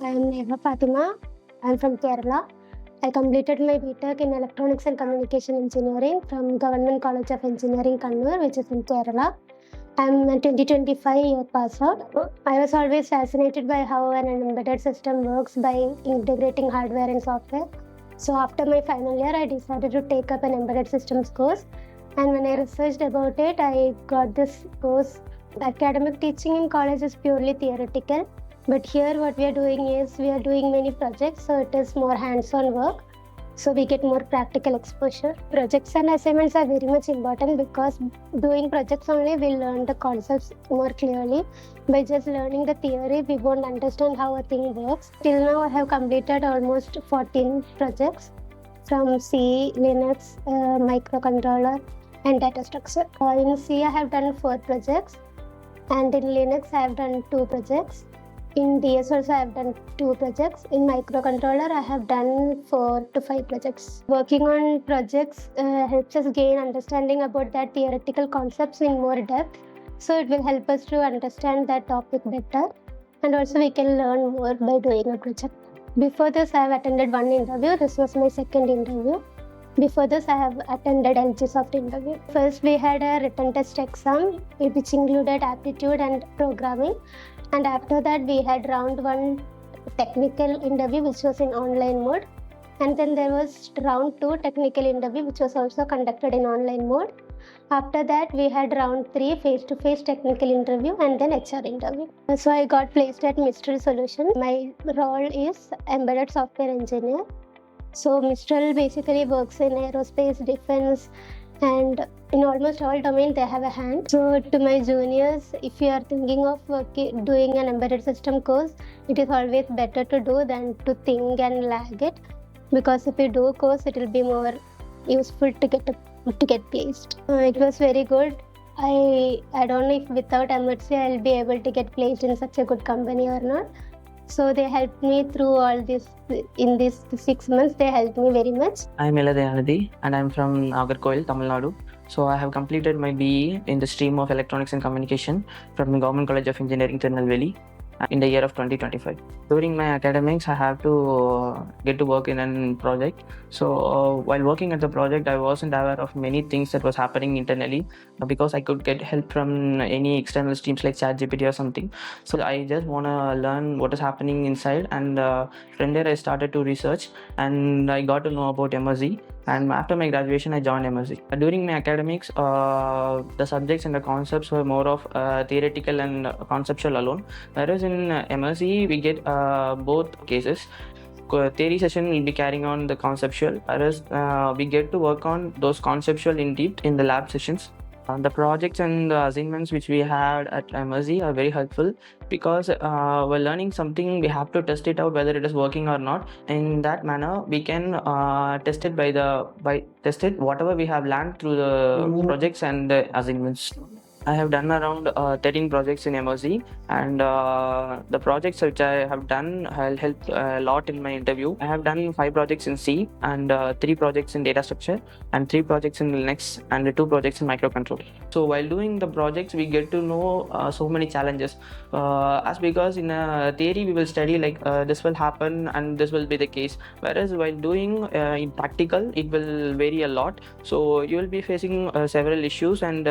I am Nea Fatima. I am from Kerala. I completed my BTech in Electronics and Communication Engineering from Government College of Engineering, Kannur, which is in Kerala. I am a 2025 year pass out. I was always fascinated by how an embedded system works by integrating hardware and software. So after my final year, I decided to take up an embedded systems course. And when I researched about it, I got this course. The academic teaching in college is purely theoretical, but here what we are doing is we are doing many projects, so it is more hands-on work. So we get more practical exposure. Projects and assignments are very much important because doing projects only we learn the concepts more clearly. By just learning the theory, we won't understand how a thing works. Till now, I have completed almost 14 projects from C, Linux, microcontroller, and data structure. In C, I have done 4 projects, and in Linux, I have done 2 projects. In DS also, I have done 2 projects. In microcontroller, I have done 4 to 5 projects. Working on projects helps us gain understanding about that theoretical concepts in more depth. So it will help us to understand that topic better, and also we can learn more by doing a project. Before this, I have attended one interview. This was my second interview. Before this, I have attended LG Soft interview. First, we had a written test exam, which included aptitude and programming. And after that, we had round 1 technical interview, which was in online mode. And then there was round 2 technical interview, which was also conducted in online mode. After that, we had round 3 face-to-face technical interview and then HR interview. So I got placed at Mistral Solutions. My role is embedded software engineer. So Mistral basically works in aerospace, defense, and in almost all domains they have a hand. So to my juniors, if you are thinking of doing an embedded system course, it is always better to do than to think and lag it, because if you do a course, it will be more useful to get placed. It was very good. I don't know if without Emertxe I'll be able to get placed in such a good company or not. So they helped me through all this. In these 6 months, they helped me very much. I'm Iladhayanithi and I'm from Nagarkoil, Tamil Nadu. So I have completed my BE in the stream of Electronics and Communication from the Government College of Engineering, Tirunelveli in the year of 2025. During my academics, I have to get to work in a project. So while working at the project, I wasn't aware of many things that was happening internally because I could get help from any external streams like ChatGPT or something. So I just want to learn what is happening inside, and from there I started to research and I got to know about Emertxe. And after my graduation, I joined Emertxe. During my academics, the subjects and the concepts were more of theoretical and conceptual alone. Whereas in Emertxe, we get both cases. Theory session will be carrying on the conceptual, whereas we get to work on those conceptual in deep in the lab sessions. The projects and the assignments which we had at Emertxe are very helpful because we're learning something, we have to test it out whether it is working or not. In that manner, we can test it by test it whatever we have learned through the projects and the assignments. I have done around 13 projects in Emertxe, and the projects which I have done will help a lot in my interview. I have done 5 projects in C and 3 projects in data structure and 3 projects in Linux and 2 projects in microcontroller. So while doing the projects, we get to know so many challenges. As because in theory we will study like this will happen and this will be the case. Whereas while doing in practical, it will vary a lot. So you will be facing several issues and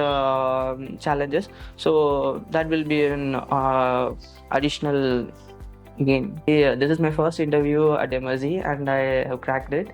challenges, so that will be an additional gain. This is my first interview at Emertxe and I have cracked it.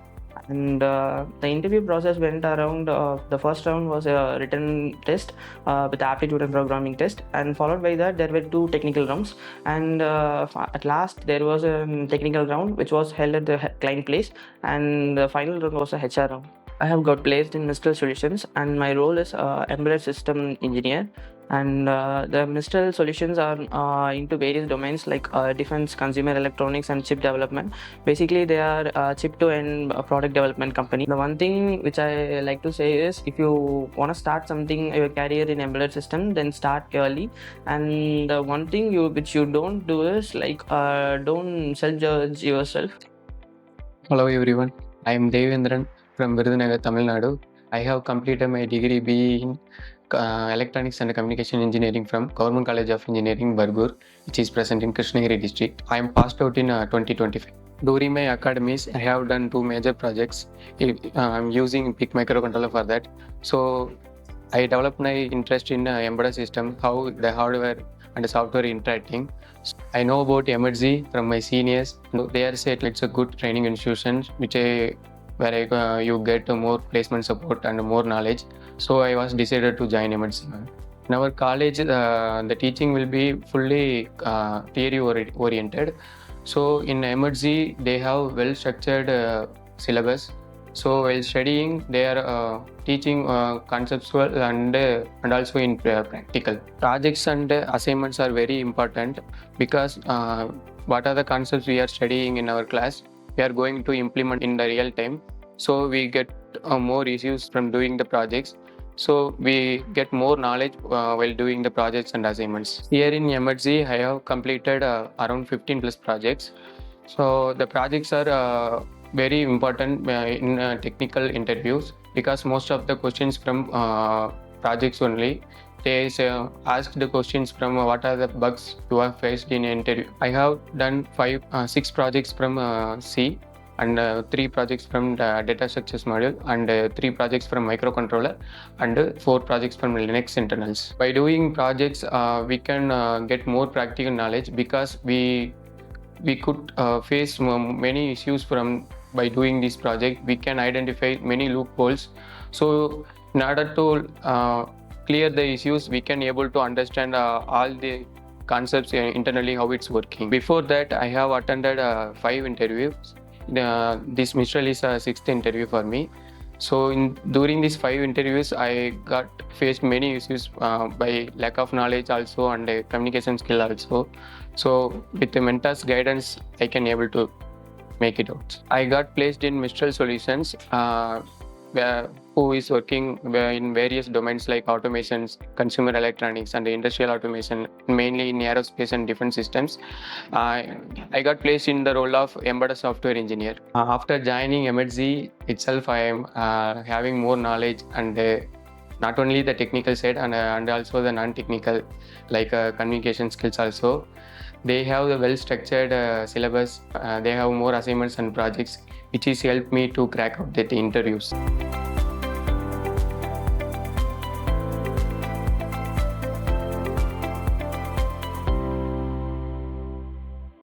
And the interview process went around, the first round was a written test with aptitude and programming test, and followed by that there were 2 technical rounds, and at last there was a technical round which was held at the client place, and the final round was a HR round. I have got placed in Mistral Solutions and my role is embedded system engineer. And the Mistral Solutions are into various domains like defense, consumer electronics, and chip development. Basically, they are a chip-to-end product development company. The one thing which I like to say is, if you want to start something, your career in embedded system, then start early. And the one thing which you don't do is like don't self-judge yourself. Hello everyone, I am Deivendran from Tamil Nadu. I have completed my degree BE in Electronics and Communication Engineering from Government College of Engineering, Bargur, which is present in Krishnagiri district. I am passed out in 2025. During my academies, I have done 2 major projects. I'm using PIC microcontroller for that. So I developed my interest in embedded system, how the hardware and the software interacting. I know about Emertxe from my seniors. They are said it's a good training institution, where you get more placement support and more knowledge. So I was decided to join Emertxe. In our college, the teaching will be fully theory oriented. So in Emertxe, they have well structured syllabus. So while studying, they are teaching conceptual and also in practical. Projects and assignments are very important because what are the concepts we are studying in our class, we are going to implement in the real time. So we get more issues from doing the projects. So we get more knowledge while doing the projects and assignments. Here in Emertxe, I have completed around 15 plus projects. So the projects are very important in technical interviews because most of the questions from projects only. They ask the questions from what are the bugs you have faced in an interview. I have done 6 projects from C and 3 projects from the data structures module and 3 projects from microcontroller and 4 projects from Linux internals. By doing projects, we can get more practical knowledge because we could face many issues by doing this project. We can identify many loopholes. So in order to clear the issues, we can able to understand all the concepts internally how it's working. Before that, I have attended 5 interviews. This Mistral is a 6th interview for me. So during these 5 interviews, I got faced many issues by lack of knowledge also and communication skill also. So with the mentor's guidance, I can able to make it out. I got placed in Mistral Solutions, who is working in various domains like automations, consumer electronics, and industrial automation, mainly in aerospace and defense systems. I got placed in the role of embedded software engineer. After joining Emertxe itself, I am having more knowledge and not only the technical side and also the non-technical like communication skills also. They have the well-structured syllabus. They have more assignments and projects, which has helped me to crack out the interviews.